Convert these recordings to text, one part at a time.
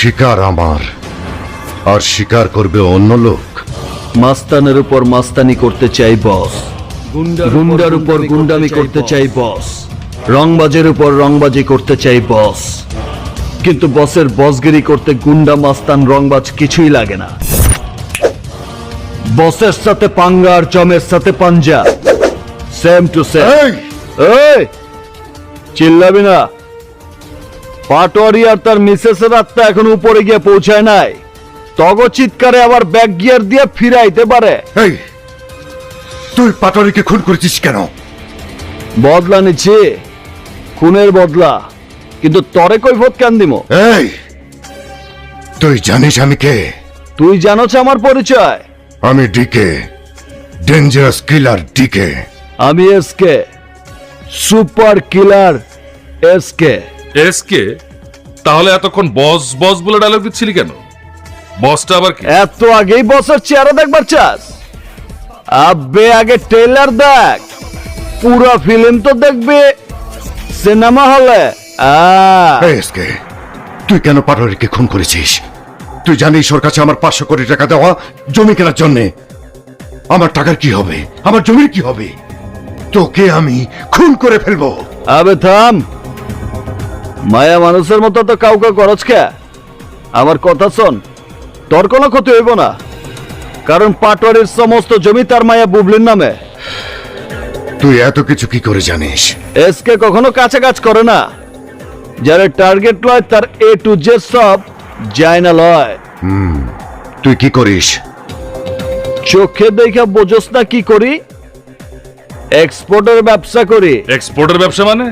শিকার আমার, আর শিকার করবে অন্য লোক। মাস্তানের উপর মাস্তানি করতে চাই বস, গুন্ডার উপর গুন্ডামি করতে চাই বস, রংবাজের উপর রংবাজি করতে চাই বস। কিন্তু বসের বসগিরি করতে গুন্ডা মাস্তান রংবাজ কিছুই লাগে না। বসের সাথে পাঙ্গা আর জমের সাথে পাঞ্জা, সেম টু সেম। এই চিল্লাবি না। পাটোয়ারি আর তার মিসেসের আত্মা এখন উপরে গিয়ে পৌঁছায় নাই। তগ চিৎকারে আবার ব্যাক গিয়ার দিয়ে ফিরাইতে পারে। এই তুই পাটরিকে খুন করেছিস কেন? বদলা নিচ্ছি, খুনের বদলা। কিন্তু তরে কৈফত কেন দিমো? এই তুই জানিস আমি কে? তুই জানোছ আমার পরিচয়? আমি ডিকে, ডেঞ্জারাস কিলার ডিকে। আমি SK, super killer SK. SK? তাহলে এতক্ষণ বস বস বলে ডায়লগ দিচ্ছিলি কেন? বসটা আবার কি? এত আগেই বসের চেহারা দেখবার চাস? আবে আগে ট্রেলার দেখ, পুরো ফিল্ম তো দেখবে সিনেমা হলে। এই এসকে, তুই কেন পাটরিকে খুন করেছিস? তুই জানিস ওর কাছে আমার 500 কোটি টাকা দেওয়া জমি কেনার জন্যে। আমার টাকার কি হবে? আমার জমির কি হবে? তোকে আমি খুন করে ফেলবো। আবে থাম, মায়া মানুষের মতো তো কাউকে করছ কে? আমার কথা শোন, তোর কোনো ক্ষতি হইব না, কারণ পাটোয়ারির সমস্ত জমি তার মায়া বুবলির নামে। তুই এত কিছু কি করে জানিস? এসকে কখনো কাছে কাজ করে না। যারা টার্গেট লয় তার এ টু জেড সব যায় না লয়। তুই কি করিস? চোখে দেখা বোঝস না কি করি? এক্সপোর্টের ব্যবসা করি। এক্সপোর্টের ব্যবসা মানে?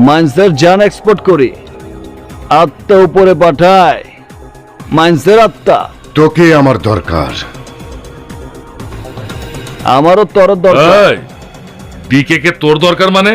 মাইন্সের জান এক্সপোর্ট করি, আত্মা উপরে পাঠায়। মাইন্সের আত্মা। তোকে আমার দরকার। আমারও তোর দরকার। ডিকে কে তোর দরকার মানে?